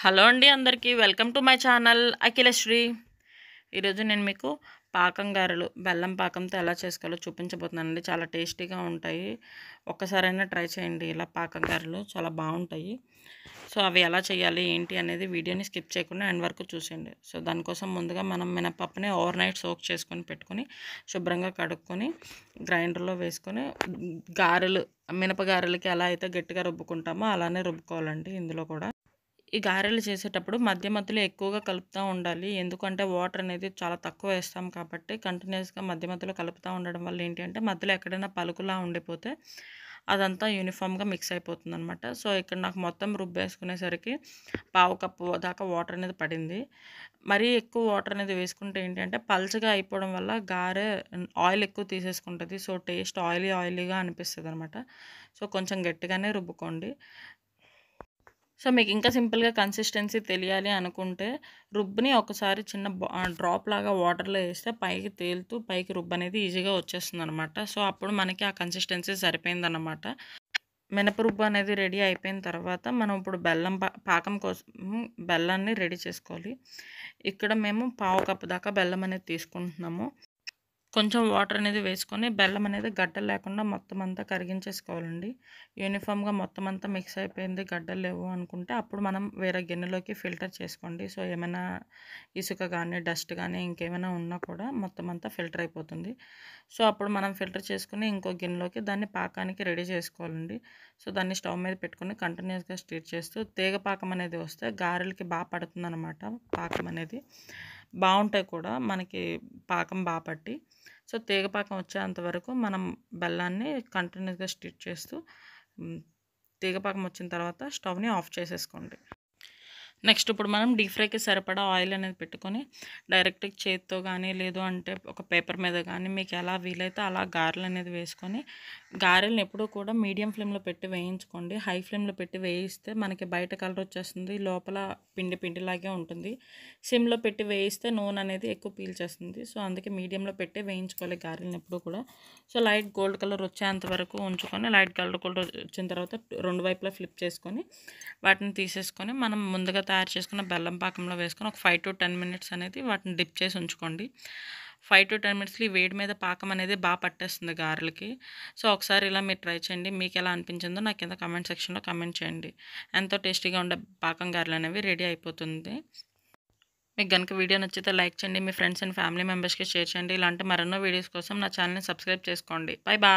Hello అండి అందరికీ welcome to my channel Akhilasri. ఈరోజు నేను మీకు పాకం గారెలు బెల్లం పాకంతో ఎలా చేసుకోవాలో చూపించబోతున్నానండి. చాలా టేస్టీగా ఉంటాయి. ఒక్కసారైనా ట్రై చేయండి. ఇలా పాకం గారెలు చాలా బాగుంటాయి. సో అవి ఎలా చేయాలి ఏంటి అనేది వీడియోని స్కిప్ చేయకుండా ఎండ్ వరకు చూసేయండి. సో దానికోసం ముందుగా మనం మినపప్పుని ఓవర్ నైట్ సోక్ చేసుకొని పెట్టుకొని శుభ్రంగా కడుక్కొని గ్రైండర్లో వేసుకొని గారెలు మినప గారెలకి ఎలా అయితే గట్టిగా రుబ్బుకుంటామో అలానే రుబ్బుకోవాలండి. ఇందులో కూడా ఈ గారెలు చేసేటప్పుడు మధ్య మధ్యలో ఎక్కువగా కలుపుతూ ఉండాలి. ఎందుకంటే వాటర్ అనేది చాలా తక్కువ వేస్తాం కాబట్టి కంటిన్యూస్గా మధ్య మధ్యలో కలుపుతూ ఉండడం వల్ల ఏంటి అంటే మధ్యలో ఎక్కడైనా పలుకులా ఉండిపోతే అదంతా యూనిఫామ్గా మిక్స్ అయిపోతుంది అనమాట. సో ఇక్కడ నాకు మొత్తం రుబ్బేసుకునేసరికి పావు కప్పు దాకా వాటర్ అనేది పడింది. మరీ ఎక్కువ వాటర్ అనేది వేసుకుంటే ఏంటి అంటే పల్చగా అయిపోవడం వల్ల గారె ఆయిల్ ఎక్కువ తీసేసుకుంటుంది. సో టేస్ట్ ఆయిలీగా అనిపిస్తుంది అనమాట. సో కొంచెం గట్టిగానే రుబ్బుకోండి. సో మీకు ఇంకా సింపుల్గా కన్సిస్టెన్సీ తెలియాలి అనుకుంటే రుబ్బుని ఒకసారి చిన్న డ్రాప్ లాగా వాటర్లో వేస్తే పైకి తేలుతూ పైకి రుబ్బు అనేది ఈజీగా వచ్చేస్తుంది అనమాట. సో అప్పుడు మనకి ఆ కన్సిస్టెన్సీ సరిపోయిందన్నమాట. మినపరుబ్బు అనేది రెడీ అయిపోయిన తర్వాత మనం ఇప్పుడు బెల్లం పాకం కోసం బెల్లాన్ని రెడీ చేసుకోవాలి. ఇక్కడ మేము పావు కప్పు దాకా బెల్లం అనేది తీసుకుంటున్నాము. కొంచెం వాటర్ అనేది వేసుకొని బెల్లం అనేది గడ్డలు లేకుండా మొత్తం అంతా కరిగించేసుకోవాలండి. యూనిఫామ్గా మొత్తం అంతా మిక్స్ అయిపోయింది, గడ్డలు లేవు అనుకుంటే అప్పుడు మనం వేరే గిన్నెలోకి ఫిల్టర్ చేసుకోండి. సో ఏమైనా ఇసుక కానీ డస్ట్ కానీ ఇంకేమైనా ఉన్నా కూడా మొత్తం అంతా ఫిల్టర్ అయిపోతుంది. సో అప్పుడు మనం ఫిల్టర్ చేసుకుని ఇంకో గిన్నెలోకి దాన్ని పాకానికి రెడీ చేసుకోవాలండి. సో దాన్ని స్టవ్ మీద పెట్టుకుని కంటిన్యూస్గా స్టీర్ చేస్తూ తీగ పాకం అనేది వస్తే గారెలకి బాగా పడుతుంది అనమాట. పాకం అనేది బాగుంటాయి కూడా మనకి పాకం బాగా పట్టి. సో తీగపాకం వచ్చేంత వరకు మనం బెల్లాన్ని కంటిన్యూస్గా స్టిర్ చేస్తూ తీగపాకం వచ్చిన తర్వాత స్టవ్ని ఆఫ్ చేసేసుకోండి. నెక్స్ట్ ఇప్పుడు మనం డీప్ ఫ్రైకి సరిపడా ఆయిల్ అనేది పెట్టుకొని డైరెక్ట్ చేతితో కానీ లేదు అంటే ఒక పేపర్ మీద కానీ మీకు ఎలా వీలైతే అలా గారెలు అనేది వేసుకొని గారెలను ఎప్పుడూ కూడా మీడియం ఫ్లేమ్లో పెట్టి వేయించుకోండి. హై ఫ్లేమ్లో పెట్టి వేయిస్తే మనకి బయట కలర్ వచ్చేస్తుంది, లోపల పిండిలాగే ఉంటుంది. సిమ్లో పెట్టి వేయిస్తే నూనె అనేది ఎక్కువ పీల్చేస్తుంది. సో అందుకే మీడియంలో పెట్టి వేయించుకోవాలి గారెలను ఎప్పుడు కూడా. సో లైట్ గోల్డ్ కలర్ వచ్చేంత వరకు ఉంచుకొని లైట్ గోల్డ్ వచ్చిన తర్వాత రెండు వైపులా ఫ్లిప్ చేసుకొని వాటిని తీసేసుకొని మనం ముందుగా తయారు చేసుకున్న బెల్లం పాకంలో వేసుకొని ఒక 5 to 10 మినిట్స్ అనేది వాటిని డిప్ చేసి ఉంచుకోండి. 5 to 10 మినిట్స్లో ఈ వేడి మీద పాకం అనేది బాగా పట్టేస్తుంది గారెలకి. సో ఒకసారి ఇలా మీరు ట్రై చేయండి. మీకు ఎలా అనిపించిందో నాకు కింద కామెంట్ సెక్షన్లో కామెంట్ చేయండి. ఎంతో టేస్టీగా ఉండే పాకం గారెలు అనేవి రెడీ అయిపోతుంది. మీకు కనుక వీడియో నచ్చితే లైక్ చేయండి, మీ ఫ్రెండ్స్ అండ్ ఫ్యామిలీ మెంబర్స్కి షేర్ చేయండి. ఇలాంటి మరెన్నో వీడియోస్ కోసం నా ఛానల్ని సబ్స్క్రైబ్ చేసుకోండి. Bye bye.